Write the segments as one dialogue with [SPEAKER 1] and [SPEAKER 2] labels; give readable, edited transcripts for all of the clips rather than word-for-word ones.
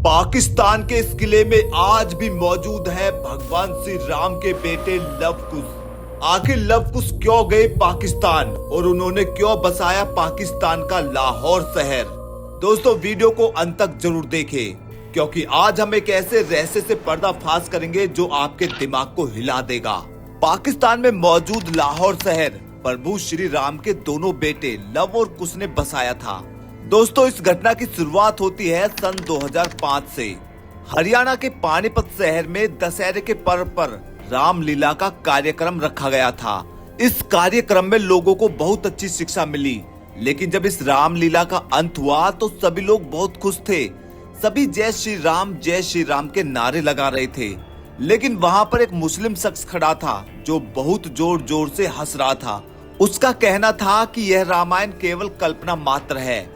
[SPEAKER 1] पाकिस्तान के इस किले में आज भी मौजूद है भगवान श्री राम के बेटे लव कुश। आखिर लव कुश क्यों गए पाकिस्तान और उन्होंने क्यों बसाया पाकिस्तान का लाहौर शहर। दोस्तों वीडियो को अंत तक जरूर देखें क्योंकि आज हम एक ऐसे रहस्य से पर्दाफाश करेंगे जो आपके दिमाग को हिला देगा। पाकिस्तान में मौजूद लाहौर शहर प्रभु श्री राम के दोनों बेटे लव और कुश ने बसाया था। दोस्तों इस घटना की शुरुआत होती है सन 2005 से। हरियाणा के पानीपत शहर में दशहरे के पर्व पर रामलीला का कार्यक्रम रखा गया था। इस कार्यक्रम में लोगों को बहुत अच्छी शिक्षा मिली, लेकिन जब इस रामलीला का अंत हुआ तो सभी लोग बहुत खुश थे। सभी जय श्री राम के नारे लगा रहे थे, लेकिन वहां पर एक मुस्लिम शख्स खड़ा था जो बहुत जोर जोर से हंस रहा था। उसका कहना था कि यह रामायण केवल कल्पना मात्र है,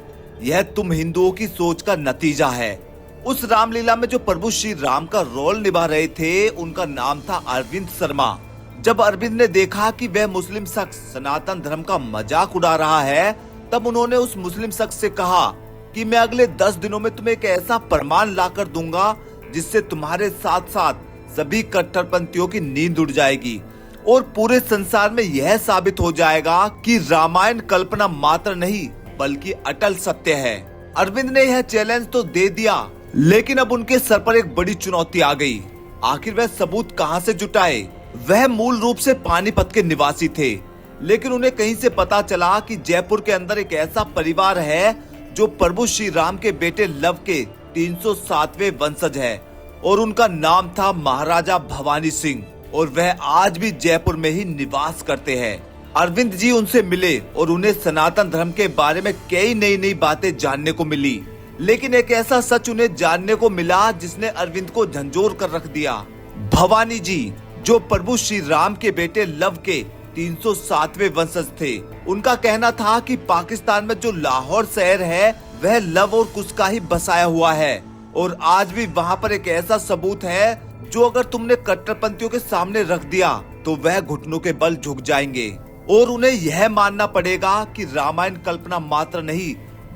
[SPEAKER 1] यह तुम हिंदुओं की सोच का नतीजा है। उस रामलीला में जो प्रभु श्री राम का रोल निभा रहे थे उनका नाम था अरविंद शर्मा। जब अरविंद ने देखा कि वह मुस्लिम शख्स सनातन धर्म का मजाक उड़ा रहा है, तब उन्होंने उस मुस्लिम शख्स से कहा कि मैं अगले 10 दिनों में तुम्हें एक ऐसा प्रमाण लाकर दूंगा जिससे तुम्हारे साथ साथ सभी कट्टरपंथियों की नींद उड़ जाएगी और पूरे संसार में यह साबित हो जाएगा कि रामायण कल्पना मात्र नहीं बल्कि अटल सत्य है। अरविंद ने यह चैलेंज तो दे दिया, लेकिन अब उनके सर पर एक बड़ी चुनौती आ गई। आखिर वह सबूत कहां से जुटाए। वह मूल रूप से पानीपत के निवासी थे, लेकिन उन्हें कहीं से पता चला कि जयपुर के अंदर एक ऐसा परिवार है जो प्रभु श्री राम के बेटे लव के 307वें वंशज है और उनका नाम था महाराजा भवानी सिंह और वह आज भी जयपुर में ही निवास करते हैं। अरविंद जी उनसे मिले और उन्हें सनातन धर्म के बारे में कई नई नई बातें जानने को मिली, लेकिन एक ऐसा सच उन्हें जानने को मिला जिसने अरविंद को झंझोर कर रख दिया। भवानी जी जो प्रभु श्री राम के बेटे लव के 307वें वंशज थे, उनका कहना था कि पाकिस्तान में जो लाहौर शहर है वह लव और कुश का ही बसाया हुआ है और आज भी वहाँ पर एक ऐसा सबूत है जो अगर तुमने कट्टरपंथियों के सामने रख दिया तो वह घुटनों के बल झुक जाएंगे और उन्हें यह मानना पड़ेगा कि रामायण कल्पना मात्र नहीं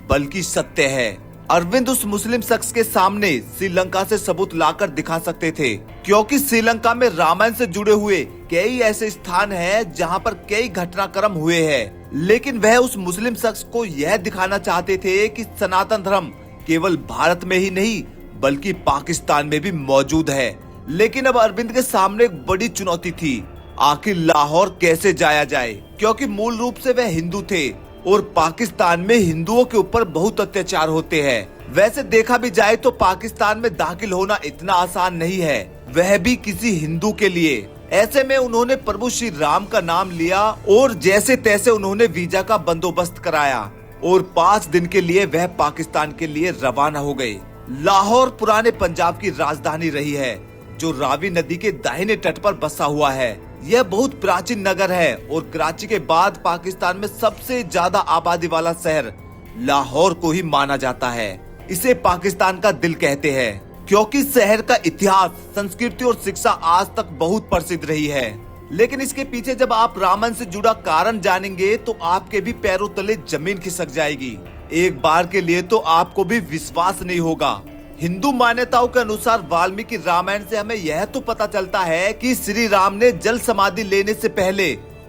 [SPEAKER 1] बल्कि सत्य है। अरविंद उस मुस्लिम शख्स के सामने श्रीलंका से सबूत लाकर दिखा सकते थे, क्योंकि श्रीलंका में रामायण से जुड़े हुए कई ऐसे स्थान हैं जहां पर कई घटनाक्रम हुए हैं, लेकिन वह उस मुस्लिम शख्स को यह दिखाना चाहते थे कि सनातन धर्म केवल भारत में ही नहीं बल्कि पाकिस्तान में भी मौजूद है। लेकिन अब अरविंद के सामने एक बड़ी चुनौती थी, आखिर लाहौर कैसे जाया जाए, क्योंकि मूल रूप से वह हिंदू थे और पाकिस्तान में हिंदुओं के ऊपर बहुत अत्याचार होते हैं। वैसे देखा भी जाए तो पाकिस्तान में दाखिल होना इतना आसान नहीं है, वह भी किसी हिंदू के लिए। ऐसे में उन्होंने प्रभु श्री राम का नाम लिया और जैसे तैसे उन्होंने वीजा का बंदोबस्त कराया और 5 दिन के लिए वह पाकिस्तान के लिए रवाना हो गए। लाहौर पुराने पंजाब की राजधानी रही है जो रावी नदी के दाहिने तट पर बसा हुआ है। यह बहुत प्राचीन नगर है और कराची के बाद पाकिस्तान में सबसे ज्यादा आबादी वाला शहर लाहौर को ही माना जाता है। इसे पाकिस्तान का दिल कहते हैं क्योंकि शहर का इतिहास, संस्कृति और शिक्षा आज तक बहुत प्रसिद्ध रही है। लेकिन इसके पीछे जब आप रामायण से जुड़ा कारण जानेंगे तो आपके भी पैरों तले जमीन खिसक जाएगी। एक बार के लिए तो आपको भी विश्वास नहीं होगा। हिंदू मान्यताओं के अनुसार वाल्मीकि रामायण से हमें यह तो पता चलता है कि श्री राम ने जल समाधि लेने से पहले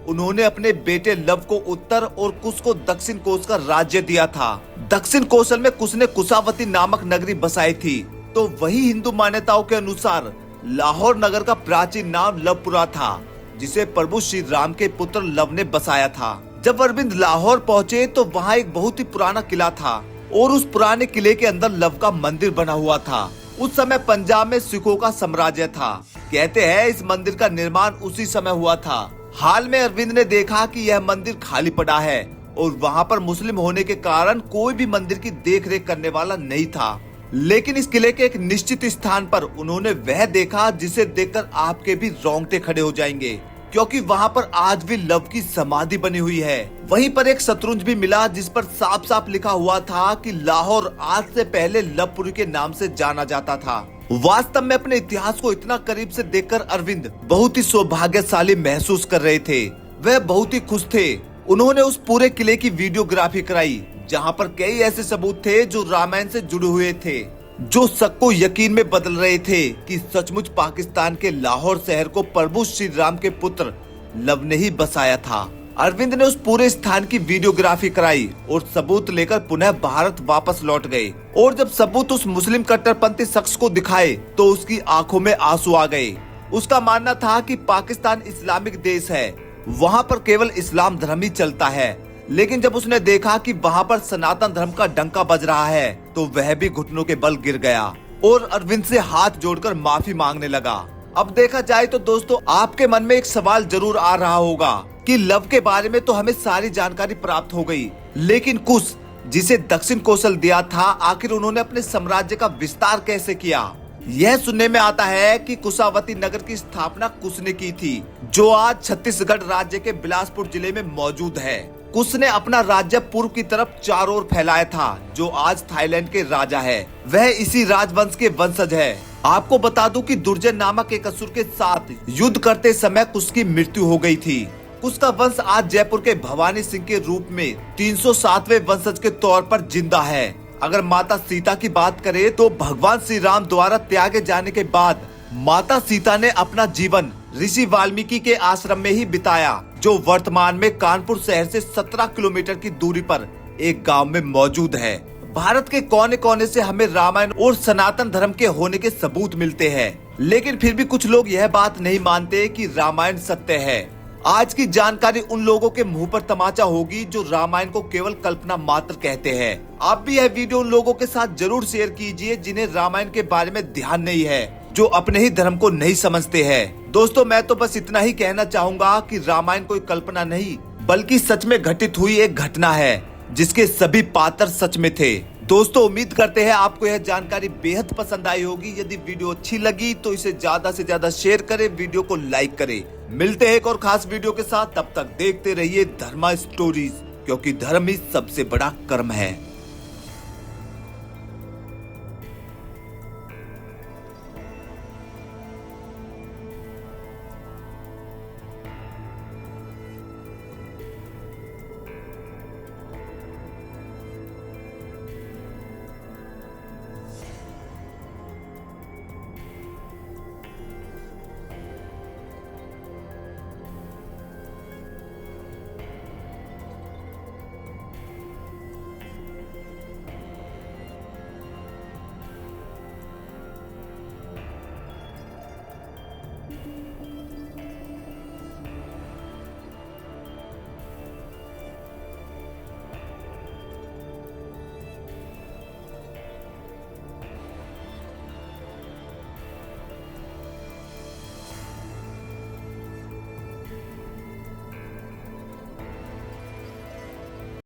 [SPEAKER 1] उन्होंने अपने बेटे लव को उत्तर और कुश को दक्षिण कोश का राज्य दिया था। दक्षिण कोसल में कुश ने कुशावती नामक नगरी बसाई थी, तो वही हिंदू मान्यताओं के अनुसार लाहौर नगर का प्राचीन नाम लवपुरा था जिसे प्रभु श्री राम के पुत्र लव ने बसाया था। जब अरविंद लाहौर पहुँचे तो वहाँ एक बहुत ही पुराना किला था और उस पुराने किले के अंदर लव का मंदिर बना हुआ था। उस समय पंजाब में सिखों का साम्राज्य था। कहते हैं इस मंदिर का निर्माण उसी समय हुआ था। हाल में अरविंद ने देखा कि यह मंदिर खाली पड़ा है और वहाँ पर मुस्लिम होने के कारण कोई भी मंदिर की देखरेख करने वाला नहीं था। लेकिन इस किले के एक निश्चित स्थान पर उन्होंने वह देखा जिसे देखकर आपके भी रोंगटे खड़े हो जाएंगे, क्योंकि वहाँ पर आज भी लव की समाधि बनी हुई है। वहीं पर एक शतरुंज भी मिला जिस पर साफ साफ लिखा हुआ था कि लाहौर आज से पहले लवपुरी के नाम से जाना जाता था। वास्तव में अपने इतिहास को इतना करीब से देखकर अरविंद बहुत ही सौभाग्यशाली महसूस कर रहे थे। वह बहुत ही खुश थे। उन्होंने उस पूरे किले की वीडियोग्राफी कराई जहाँ पर कई ऐसे सबूत थे जो रामायण से जुड़े हुए थे। जो शक को यकीन में बदल रहे थे कि सचमुच पाकिस्तान के लाहौर शहर को प्रभु श्री राम के पुत्र लव ने ही बसाया था। अरविंद ने उस पूरे स्थान की वीडियोग्राफी कराई और सबूत लेकर पुनः भारत वापस लौट गए। और जब सबूत उस मुस्लिम कट्टरपंथी शख्स को दिखाए तो उसकी आंखों में आंसू आ गए। उसका मानना था कि पाकिस्तान इस्लामिक देश है, वहाँ पर केवल इस्लाम धर्म ही चलता है। लेकिन जब उसने देखा कि वहाँ पर सनातन धर्म का डंका बज रहा है तो वह भी घुटनों के बल गिर गया और अरविंद से हाथ जोड़कर माफी मांगने लगा। अब देखा जाए तो दोस्तों, आपके मन में एक सवाल जरूर आ रहा होगा कि लव के बारे में तो हमें सारी जानकारी प्राप्त हो गई, लेकिन कुश जिसे दक्षिण कौशल दिया था, आखिर उन्होंने अपने साम्राज्य का विस्तार कैसे किया? यह सुनने में आता है कि कुशावती नगर की स्थापना कुश ने की थी, जो आज छत्तीसगढ़ राज्य के बिलासपुर जिले में मौजूद है। कुश ने अपना राज्य पूर्व की तरफ चारों ओर फैलाया था, जो आज थाईलैंड के राजा है। वह इसी राजवंश के वंशज है। आपको बता दूं कि दुर्जन नामक एक असुर के साथ युद्ध करते समय कुश की मृत्यु हो गई थी। कुश का वंश आज जयपुर के भवानी सिंह के रूप में 307वें वंशज के तौर पर जिंदा है। अगर माता सीता की बात करें तो भगवान श्री राम द्वारा त्यागे जाने के बाद माता सीता ने अपना जीवन ऋषि वाल्मीकि के आश्रम में ही बिताया, जो वर्तमान में कानपुर शहर से 17 किलोमीटर की दूरी पर एक गांव में मौजूद है। भारत के कोने कोने से हमें रामायण और सनातन धर्म के होने के सबूत मिलते हैं, लेकिन फिर भी कुछ लोग यह बात नहीं मानते कि रामायण सत्य है। आज की जानकारी उन लोगों के मुंह पर तमाचा होगी जो रामायण को केवल कल्पना मात्र कहते हैं। आप भी यह वीडियो उन लोगों के साथ जरूर शेयर कीजिए जिन्हें रामायण के बारे में ध्यान नहीं है, जो अपने ही धर्म को नहीं समझते हैं। दोस्तों, मैं तो बस इतना ही कहना चाहूंगा कि रामायण कोई कल्पना नहीं बल्कि सच में घटित हुई एक घटना है, जिसके सभी पात्र सच में थे। दोस्तों, उम्मीद करते हैं आपको यह जानकारी बेहद पसंद आई होगी। यदि वीडियो अच्छी लगी तो इसे ज्यादा से ज्यादा शेयर करें, वीडियो को लाइक करें। मिलते हैं एक और खास वीडियो के साथ, तब तक देखते रहिए धर्मा स्टोरीज, क्योंकि धर्म ही सबसे बड़ा कर्म है।